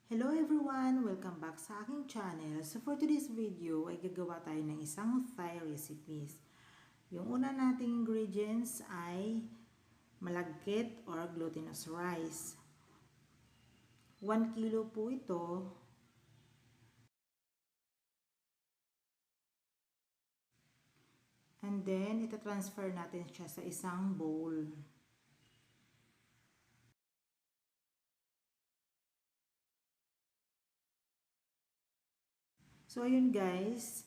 Hello everyone! Welcome back sa aking channel. So for today's video ay gagawa tayo ng isang Thai recipes. Yung una nating ingredients ay malagkit or glutinous rice. 1 kilo po ito. And then itatransfer natin siya sa isang bowl. So ayun guys,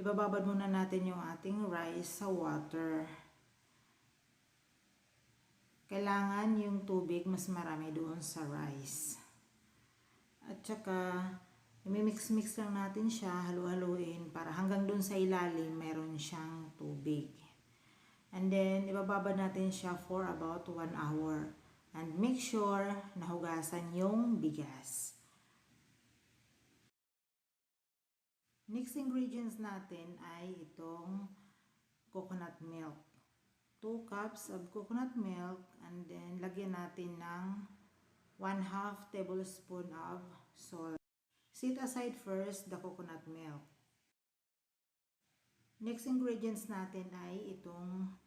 ibababad muna natin yung ating rice sa water. Kailangan yung tubig mas marami doon sa rice. At saka i-mix-mix lang natin siya, halu-haluin para hanggang doon sa ilalim meron siyang tubig. And then ibababad natin siya for about 1 hour. And make sure na hugasan yung bigas. Next ingredients natin ay itong coconut milk. 2 cups of coconut milk, and then lagyan natin ng 1/2 tablespoon of salt. Set aside first the coconut milk. Next ingredients natin ay itong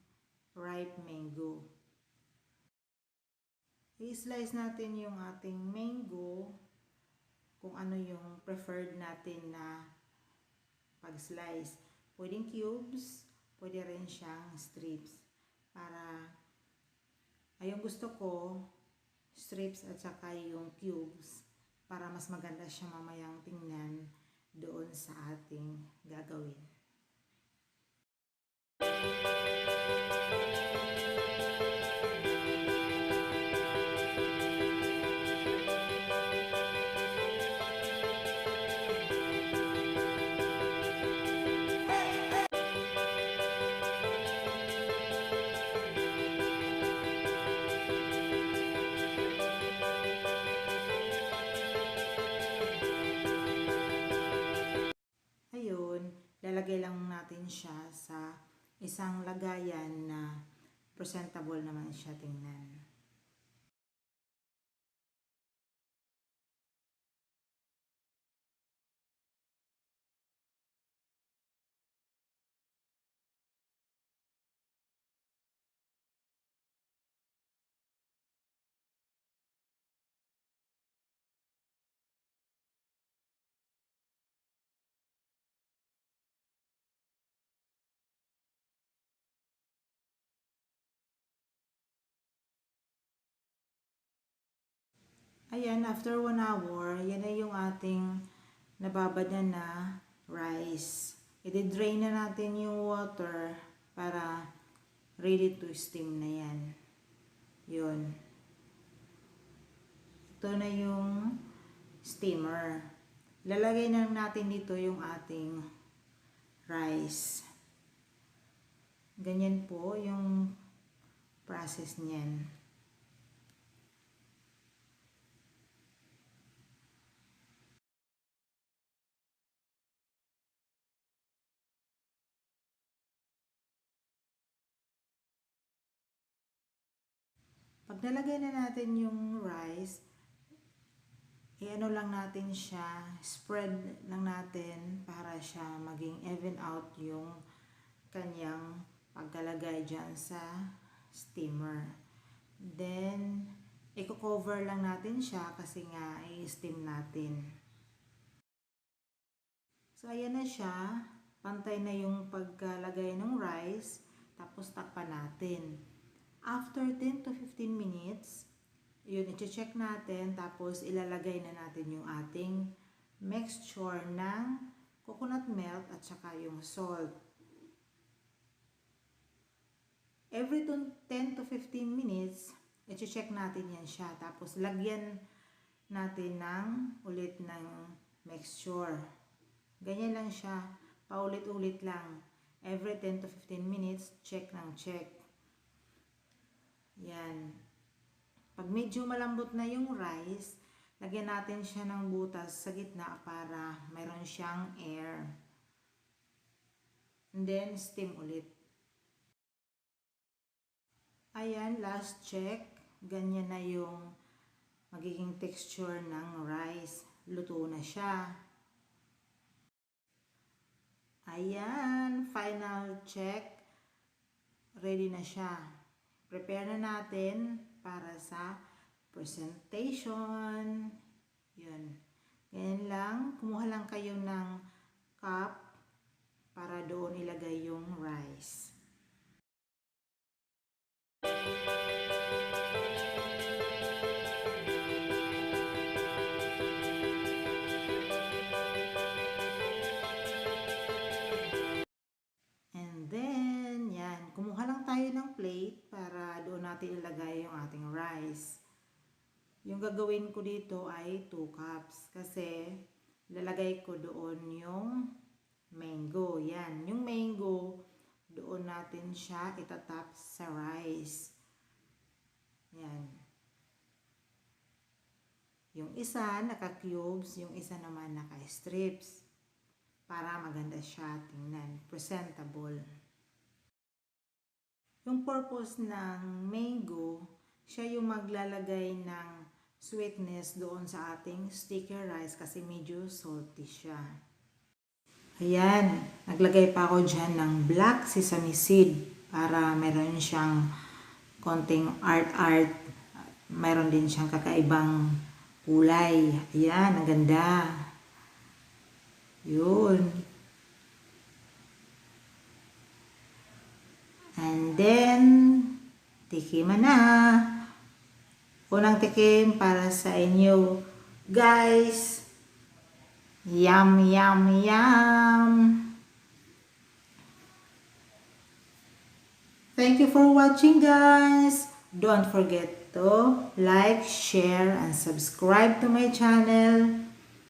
ripe mango. I-slice natin yung ating mango kung ano yung preferred natin na pag-slice. Pwedeng cubes, pwede rin siyang strips. Para, ayong gusto ko, strips at saka yung cubes para mas maganda siya mamayang tingnan doon sa ating gagawin. Lalagay lang natin siya sa isang lagayan na presentable naman siya tingnan. Ayan, after 1 hour, yan na yung ating nababad na rice. I-drain na natin yung water para ready to steam na yan. Yun. Ito na yung steamer. Lalagay na natin dito yung ating rice. Ganyan po yung process niyan. Pag nalagay na natin yung rice, i-ano lang natin siya, spread lang natin para siya maging even out yung kanyang pagkalagay dyan sa steamer. Then, i-cover lang natin siya kasi nga i-steam natin. So, ayan na siya. Pantay na yung pagkalagay ng rice. Tapos, takpan natin. After 10 to 15 minutes, yun, i-check natin. Tapos, ilalagay na natin yung ating mixture ng coconut milk at saka yung salt. Every 10 to 15 minutes, i-check natin yan siya. Tapos, lagyan natin ng ulit ng mixture. Ganyan lang siya. Paulit-ulit lang. Every 10 to 15 minutes, check ng check. Yan. Pag medyo malambot na yung rice, lagyan natin siya ng butas sa gitna para mayroon siyang air. And then, steam ulit. Ayan, last check. Ganyan na yung magiging texture ng rice. Luto na siya. Ayan, final check. Ready na siya. Prepare na natin para sa presentation. Yun. Ganyan lang. Kumuha lang kayo ng cup para doon ilagay yung rice. And then, yan. Kumuha lang tayo ng plate para doon natin ilagay yung ating rice. Yung gagawin ko dito ay 2 cups kasi lalagay ko doon yung mango. Yan. Yung mango, doon natin siya itatap sa rice. Yan. Yung isa naka-cubes, yung isa naman naka-strips. Para maganda siya tingnan. Presentable. Yung purpose ng mango, siya yung maglalagay ng sweetness doon sa ating sticky rice kasi medyo salty siya. Ayan, naglagay pa ako dyan ng black sesame seed para meron siyang konting art. Meron din siyang kakaibang kulay. Ayan, ang ganda. Yun. And then, tikiman na. Unang tikim para sa inyo, guys. Yum, yum, yum. Thank you for watching, guys. Don't forget to like, share, and subscribe to my channel.